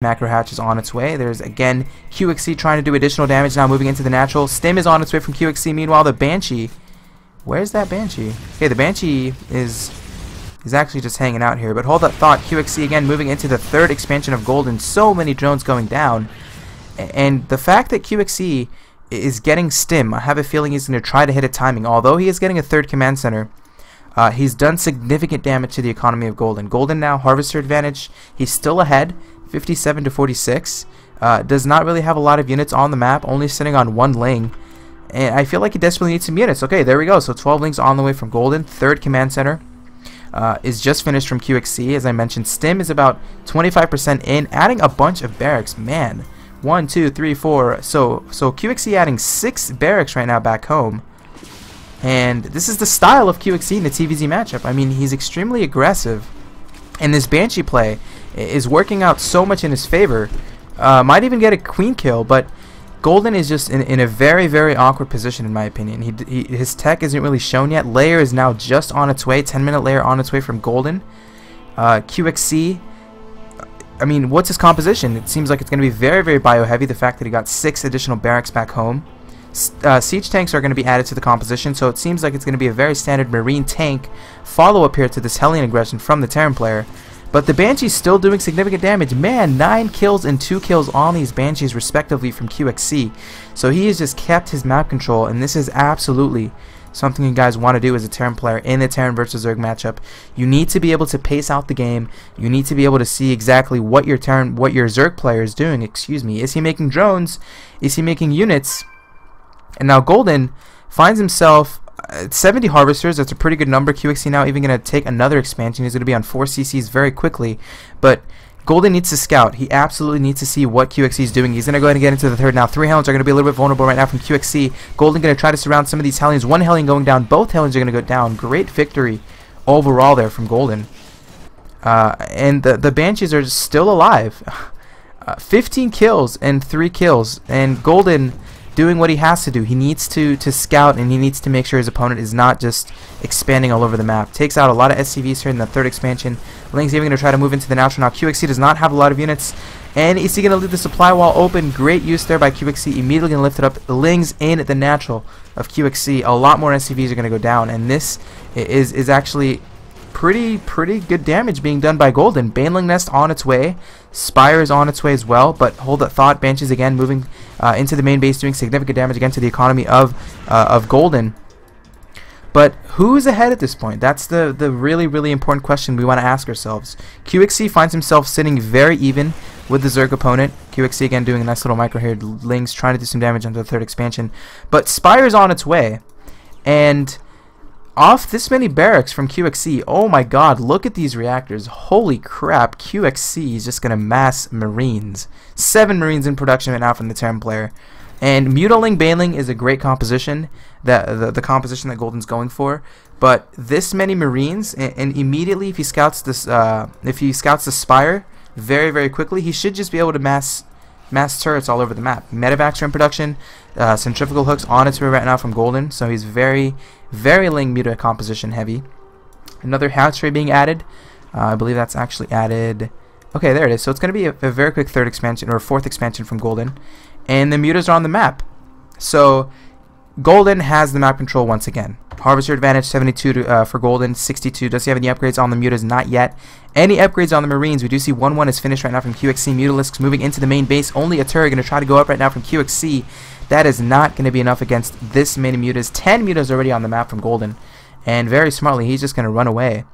Macro Hatch is on its way. There's again QXC trying to do additional damage now, moving into the natural. Stim is on its way from QXC. Meanwhile, the Banshee, where's that Banshee? Okay, the Banshee is actually just hanging out here. But hold that thought. QXC again moving into the third expansion of Golden. So many drones going down, and the fact that QXC is getting Stim, I have a feeling he's going to try to hit a timing. Although he is getting a third command center, he's done significant damage to the economy of Golden. Golden now Harvester advantage. He's still ahead. 57 to 46. Does not really have a lot of units on the map, only sitting on one Ling, and I feel like he desperately needs some units. Okay, there we go. So 12 Lings on the way from Golden. Third command center is just finished from QXC. As I mentioned, Stim is about 25% in, adding a bunch of barracks. Man, 1, 2, 3, 4. So QXC adding 6 barracks right now back home. And this is the style of QXC in the TVZ matchup. I mean, he's extremely aggressive, and this Banshee play is working out so much in his favor. Might even get a queen kill, but Golden is just in a very, very awkward position in my opinion. His tech isn't really shown yet. Layer is now just on its way. 10-minute layer on its way from Golden. QXC, I mean, what's his composition? It seems like it's going to be very, very bio heavy. The fact that he got 6 additional barracks back home. Siege tanks are going to be added to the composition, so it seems like it's going to be a very standard marine tank follow-up here to this Hellion aggression from the Terran player. But the Banshee's still doing significant damage. Man, 9 kills and 2 kills on these Banshees respectively from QXC. So he has just kept his map control, and this is absolutely something you guys want to do as a Terran player in the Terran versus Zerg matchup. You need to be able to pace out the game. You need to be able to see exactly what your Zerg player is doing. Excuse me. Is he making drones? Is he making units? And now Golden finds himself 70 harvesters. That's a pretty good number. QXC now even going to take another expansion. He's going to be on 4 CCs very quickly. But Golden needs to scout. He absolutely needs to see what QXC is doing. He's going to go ahead and get into the third now. 3 Hellions are going to be a little bit vulnerable right now from QXC. Golden going to try to surround some of these Hellions. 1 Hellion going down. Both Hellions are going to go down. Great victory overall there from Golden. And the Banshees are still alive. 15 kills and 3 kills. And Golden doing what he has to do. He needs to scout, and he needs to make sure his opponent is not just expanding all over the map. Takes out a lot of SCVs here in the third expansion. Ling's even going to try to move into the natural now. QXC does not have a lot of units, and is he going to leave the supply wall open? Great use there by QXC. Immediately going to lift it up. Ling's in the natural of QXC. A lot more SCVs are going to go down, and this is actually pretty good damage being done by Golden. Baneling Nest on its way. Spire is on its way as well, but hold that thought. Banshees again moving into the main base, doing significant damage again to the economy of Golden. But who's ahead at this point? That's the really important question we want to ask ourselves. QXC finds himself sitting very even with the Zerg opponent. QXC again doing a nice little micro here. Ling's trying to do some damage onto the third expansion, but Spire's on its way, and off this many barracks from QXC. Oh my god, look at these reactors. Holy crap, QXC is just going to mass Marines. 7 Marines in production right now from the Terran player. And Mutiling Baneling is a great composition, the composition that Golden's going for. But this many Marines, and immediately if he scouts this, the Spire very quickly, he should just be able to mass turrets all over the map. Medivacs are in production. Centrifugal hooks on its way right now from Golden, so he's very Ling Muta composition heavy. Another hatchery being added. I believe that's actually added. Okay, there it is. So it's going to be a very quick third expansion, or fourth expansion from Golden, and the mutas are on the map. So Golden has the map control once again. Harvester advantage 72 for Golden, 62. Does he have any upgrades on the mutas? Not yet. Any upgrades on the Marines? We do see 1-1 is finished right now from QXC. Mutalisks moving into the main base. Only a turret going to try to go up right now from QXC. That is not going to be enough against this many mutas. 10 mutas already on the map from Golden. And very smartly, he's just going to run away.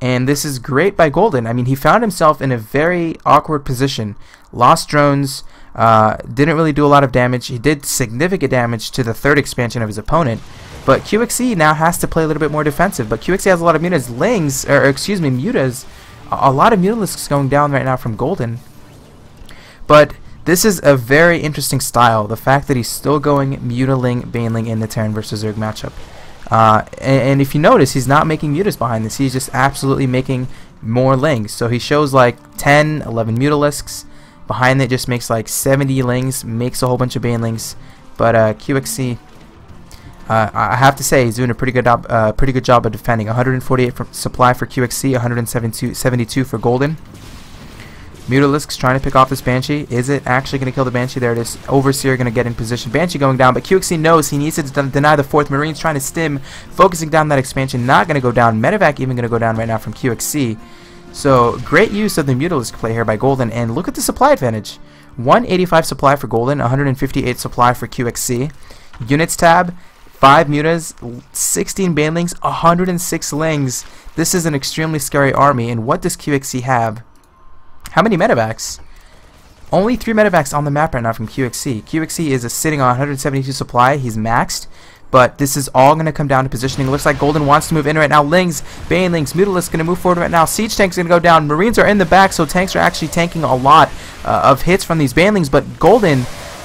And this is great by Golden. I mean, he found himself in a very awkward position. Lost drones. Didn't really do a lot of damage. He did significant damage to the third expansion of his opponent. But QXC now has to play a little bit more defensive. But QXC has a lot of mutas. Mutas. A lot of Mutalisks going down right now from Golden. But this is a very interesting style. The fact that he's still going Mutiling, Baneling in the Terran versus Zerg matchup. And if you notice, he's not making mutas behind this. He's just absolutely making more Lings. So he shows like 10, 11 Mutalisks. Behind it just makes like 70 Lings, makes a whole bunch of Banelings. But QXC, I have to say, he's doing a pretty good job of defending. 148 supply for QXC, 172 for Golden. Mutalisk's trying to pick off this Banshee. Is it actually going to kill the Banshee? There it is. Overseer going to get in position. Banshee going down, but QXC knows he needs to deny the 4th. Marine's trying to stim, focusing down that expansion. Not going to go down. Medevac even going to go down right now from QXC. So, great use of the Mutalisk play here by Golden. And look at the supply advantage. 185 supply for Golden, 158 supply for QXC. Units tab, 5 mutas, 16 banelings, 106 lings. This is an extremely scary army. And what does QXC have? How many medevacs? Only 3 medevacs on the map right now from QXC. QXC is sitting on 172 supply. He's maxed. But this is all going to come down to positioning. It looks like Golden wants to move in right now. Lings, Banelings, Mutalisk going to move forward right now. Siege Tank's going to go down. Marines are in the back, so tanks are actually tanking a lot of hits from these Banelings. But Golden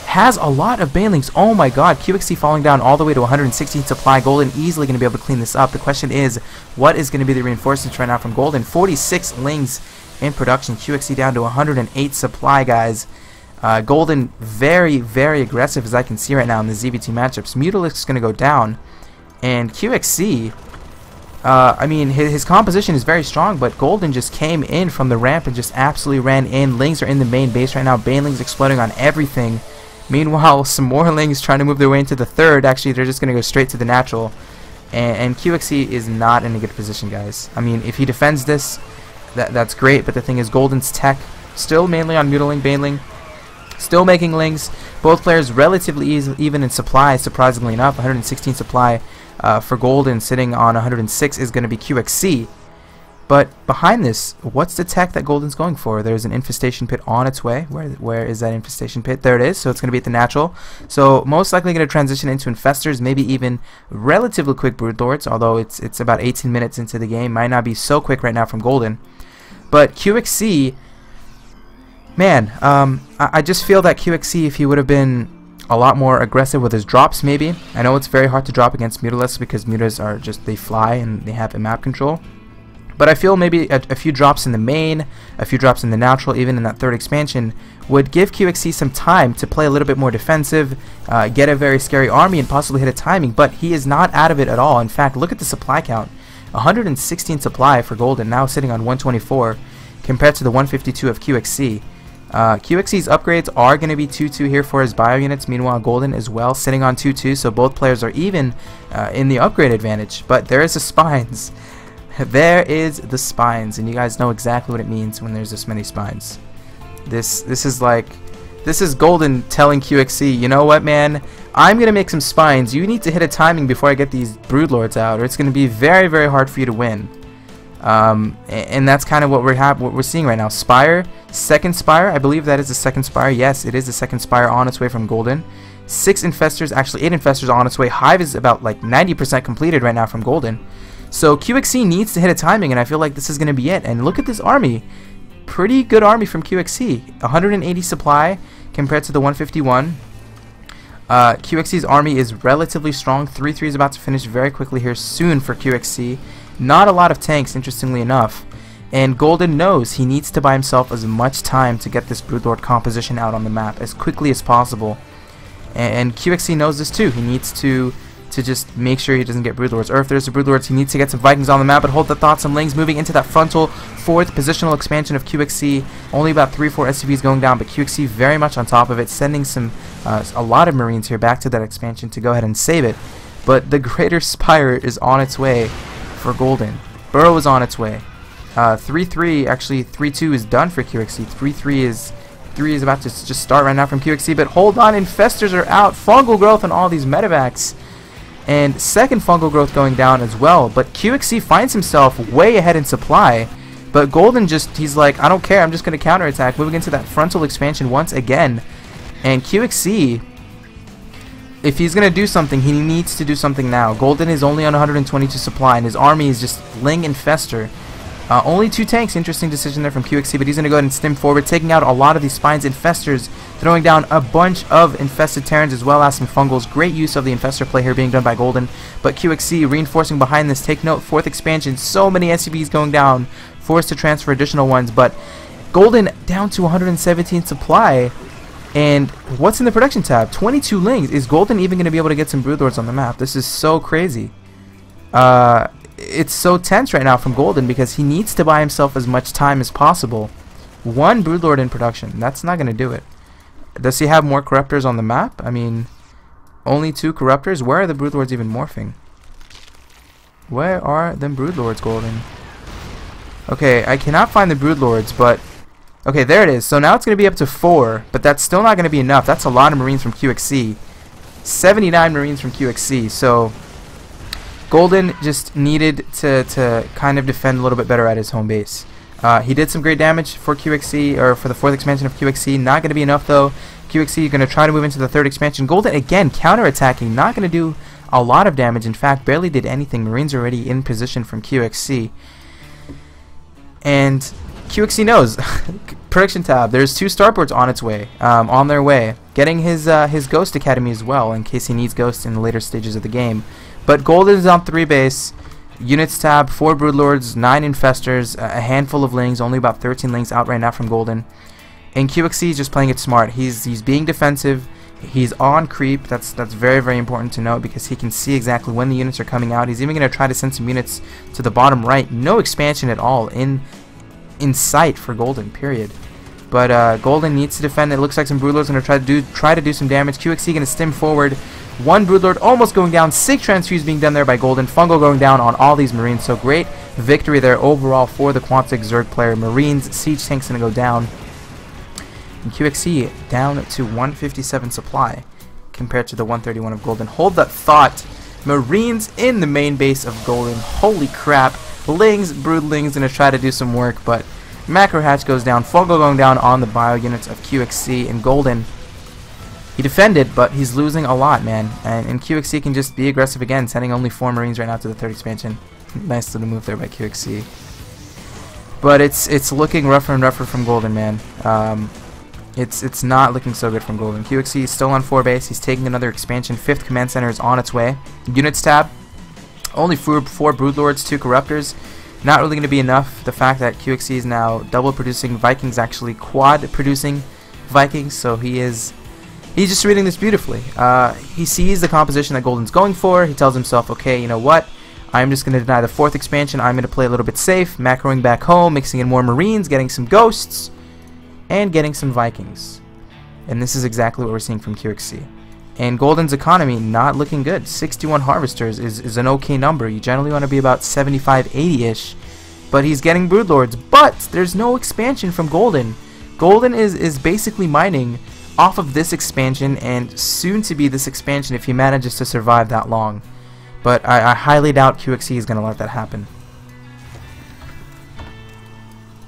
has a lot of Banelings. Oh my god. QXC falling down all the way to 116 supply. Golden easily going to be able to clean this up. The question is, what is going to be the reinforcements right now from Golden? 46 Lings in production. QXC down to 108 supply, guys. Golden very, very aggressive, as I can see right now in the ZV2 matchups. Mutalisk is going to go down, and QXC, I mean, his composition is very strong, but Golden just came in from the ramp and just absolutely ran in. Lings are in the main base right now. Banelings exploding on everything. Meanwhile, some more Lings trying to move their way into the 3rd. Actually, they're just going to go straight to the natural, and QXC is not in a good position, guys. I mean, if he defends this, that's great, but the thing is, Golden's tech still mainly on Mutaling, Baneling, still making Lings. Both players relatively even in supply, surprisingly enough. 116 supply for Golden, sitting on 106 is going to be QXC. But behind this, what's the tech that Golden's going for? There's an infestation pit on its way. Where is that infestation pit? There it is. So it's going to be at the natural. So most likely going to transition into infestors, maybe even relatively quick broodlords, although it's about 18 minutes into the game. Might not be so quick right now from Golden. But QXC, man, I just feel that QXC, if he would have been a lot more aggressive with his drops, maybe. I know it's very hard to drop against Mutalisks because mutas are just, they fly and they have a map control. But I feel maybe a few drops in the main, a few drops in the natural, even in that 3rd expansion, would give QXC some time to play a little bit more defensive, get a very scary army, and possibly hit a timing. But he is not out of it at all. In fact, look at the supply count. 116 supply for Golden, now sitting on 124, compared to the 152 of QXC. QXC's upgrades are going to be 2-2 here for his bio units. Meanwhile, Golden as well, sitting on 2-2, so both players are even in the upgrade advantage. But there is the spines. There is the spines, and you guys know exactly what it means when there's this many spines. This is Golden telling QXC, you know what, man, I'm gonna make some spines. You need to hit a timing before I get these broodlords out, or it's gonna be very, very hard for you to win. And that's kind of what we're seeing right now. Spire, 2nd Spire, I believe that is the 2nd Spire. Yes, it is the 2nd Spire on its way from Golden. 6 infestors, actually 8 infestors on its way. Hive is about like 90% completed right now from Golden. So QXC needs to hit a timing, and I feel like this is going to be it. And look at this army. Pretty good army from QXC. 180 supply compared to the 151. QXC's army is relatively strong. 3-3 is about to finish very quickly here soon for QXC. Not a lot of tanks, interestingly enough. And Golden knows he needs to buy himself as much time to get this Broodlord composition out on the map as quickly as possible. And QXC knows this too. He needs to just make sure he doesn't get Broodlords. Or if there's a Broodlords, he needs to get some Vikings on the map. But hold the thoughts, some Lings moving into that frontal 4th positional expansion of QXC. Only about 3-4 SCVs going down, but QXC very much on top of it, sending some a lot of Marines here back to that expansion to go ahead and save it. But the Greater Spire is on its way for Golden. Burrow is on its way. 3-3, actually 3-2 is done for QXC. 3 is about to just start right now from QXC, but hold on, Infestors are out. Fungal growth on all these medevacs. And 2nd fungal growth going down as well. But QXC finds himself way ahead in supply. But Golden he's like, I don't care, I'm just going to counterattack. Moving into that frontal expansion once again. And QXC, if he's going to do something, he needs to do something now. Golden is only on 122 supply, and his army is just Ling and Fester. Only 2 tanks, interesting decision there from QXC, but he's going to go ahead and stim forward, taking out a lot of these spines. Infestors, throwing down a bunch of infested Terrans as well as some fungals. Great use of the infestor play here being done by Golden, but QXC reinforcing behind this. Take note, 4th expansion, so many SCVs going down, forced to transfer additional ones, but Golden down to 117 supply. And what's in the production tab? 22 Lings. Is Golden even going to be able to get some Broodlords on the map? This is so crazy. It's so tense right now from Golden because he needs to buy himself as much time as possible 1 Broodlord in production. That's not going to do it. Does he have more Corruptors on the map? I mean, only 2 Corruptors? Where are the Broodlords even morphing? Where are them Broodlords, Golden? Okay, I cannot find the Broodlords, but... Okay, there it is. So now it's going to be up to 4, but that's still not going to be enough. That's a lot of Marines from QXC. 79 Marines from QXC, so... Golden just needed to kind of defend a little bit better at his home base. He did some great damage for QXC, or for the 4th expansion of QXC. Not going to be enough, though. QXC going to try to move into the 3rd expansion. Golden, again, counterattacking. Not going to do a lot of damage. In fact, barely did anything. Marines are already in position from QXC. And QXC knows. Prediction tab. There's 2 starports on its way, on their way. Getting his Ghost Academy as well, in case he needs Ghost in the later stages of the game. But Golden is on 3 base. Units tab, 4 Broodlords, 9 Infestors, a handful of Lings, only about 13 Lings out right now from Golden. And QXC is just playing it smart. He's being defensive. He's on creep. That's very, very important to note, because he can see exactly when the units are coming out. He's even going to try to send some units to the bottom right. No expansion at all in sight for Golden, period. But Golden needs to defend. It looks like some Broodlords going to try to do some damage. QXC going to stim forward. 1 Broodlord almost going down. 6 transfuse being done there by Golden. Fungal going down on all these Marines. So great victory there overall for the Quantic Zerg player. Marines, Siege Tank's going to go down. And QXC down to 157 supply compared to the 131 of Golden. Hold that thought. Marines in the main base of Golden. Holy crap. Lings, Broodlings going to try to do some work, but Macro Hatch goes down. Fungal going down on the bio units of QXC and Golden. He defended, but he's losing a lot, man. And QXC can just be aggressive again, sending only 4 Marines right now to the 3rd expansion. Nice little move there by QXC. But it's looking rougher and rougher from Golden, man. It's not looking so good from Golden. QXC is still on 4 base. He's taking another expansion. 5th command center is on its way. Units tab. Only 4 Broodlords, 2 Corruptors. Not really going to be enough. The fact that QXC is now double producing Vikings, actually quad producing Vikings, so he's just reading this beautifully. He sees the composition that Golden's going for. He tells himself, okay, you know what? I'm just going to deny the 4th expansion. I'm going to play a little bit safe, macroing back home, mixing in more Marines, getting some Ghosts, and getting some Vikings. And this is exactly what we're seeing from QXC. And Golden's economy not looking good. 61 Harvesters is an okay number. You generally want to be about 75, 80-ish. But he's getting Broodlords. But there's no expansion from Golden. Golden is basically mining off of this expansion, and soon to be this expansion if he manages to survive that long. But I highly doubt QXC is going to let that happen.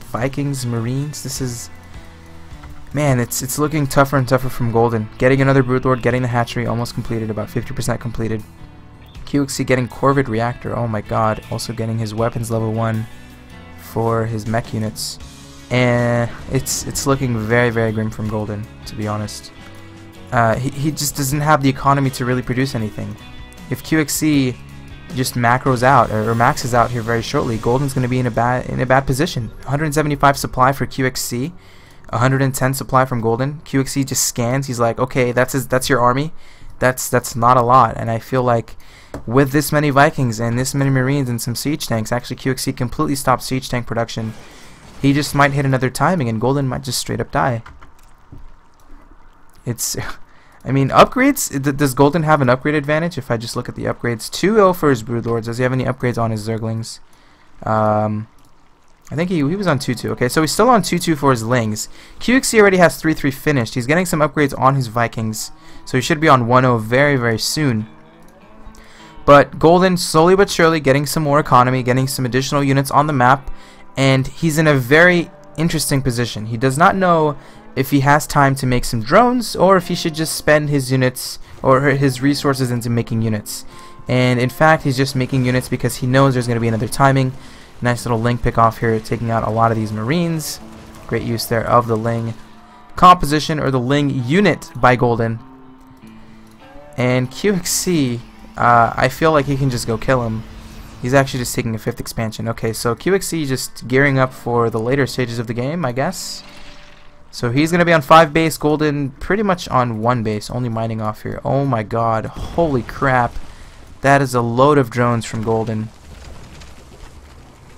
Vikings, Marines, this is... Man, it's looking tougher and tougher from Golden. Getting another Broodlord, getting the hatchery almost completed, about 50% completed. QXC getting Corvid Reactor, oh my god. Also getting his weapons level 1 for his mech units. And it's looking very, very grim from Golden, to be honest. He just doesn't have the economy to really produce anything. If QXC just macros out, or maxes out here very shortly, Golden's going to be in a bad position. 175 supply for QXC. 110 supply from Golden. QXC just scans. He's like, okay, that's your army. That's not a lot. And I feel like with this many Vikings and this many Marines and some siege tanks, actually QXC completely stopped siege tank production. He just might hit another timing, and Golden might just straight up die. I mean, upgrades. Does Golden have an upgrade advantage? If I just look at the upgrades, 2-0 for his Broodlords. Does he have any upgrades on his Zerglings? I think he was on 2-2. Okay, so he's still on 2-2 for his Lings. QXC already has 3-3 finished. He's getting some upgrades on his Vikings, so he should be on 1-0 very, very soon. But Golden, slowly but surely, getting some more economy, getting some additional units on the map, and he's in a very interesting position. He does not know if he has time to make some drones, or if he should just spend his units, or his resources into making units. And in fact, he's just making units because he knows there's going to be another timing. Nice little Ling pick off here, taking out a lot of these Marines. Great use there of the Ling composition, or the Ling unit by Golden. And QXC, I feel like he can just go kill him. He's actually just taking a 5th expansion. Okay, so QXC just gearing up for the later stages of the game, I guess. So he's going to be on 5 base, Golden pretty much on 1 base, only mining off here. Oh my god, holy crap. That is a load of drones from Golden.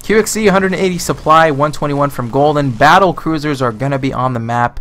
QXC 180 supply, 121 from Golden. Battle cruisers are gonna be on the map.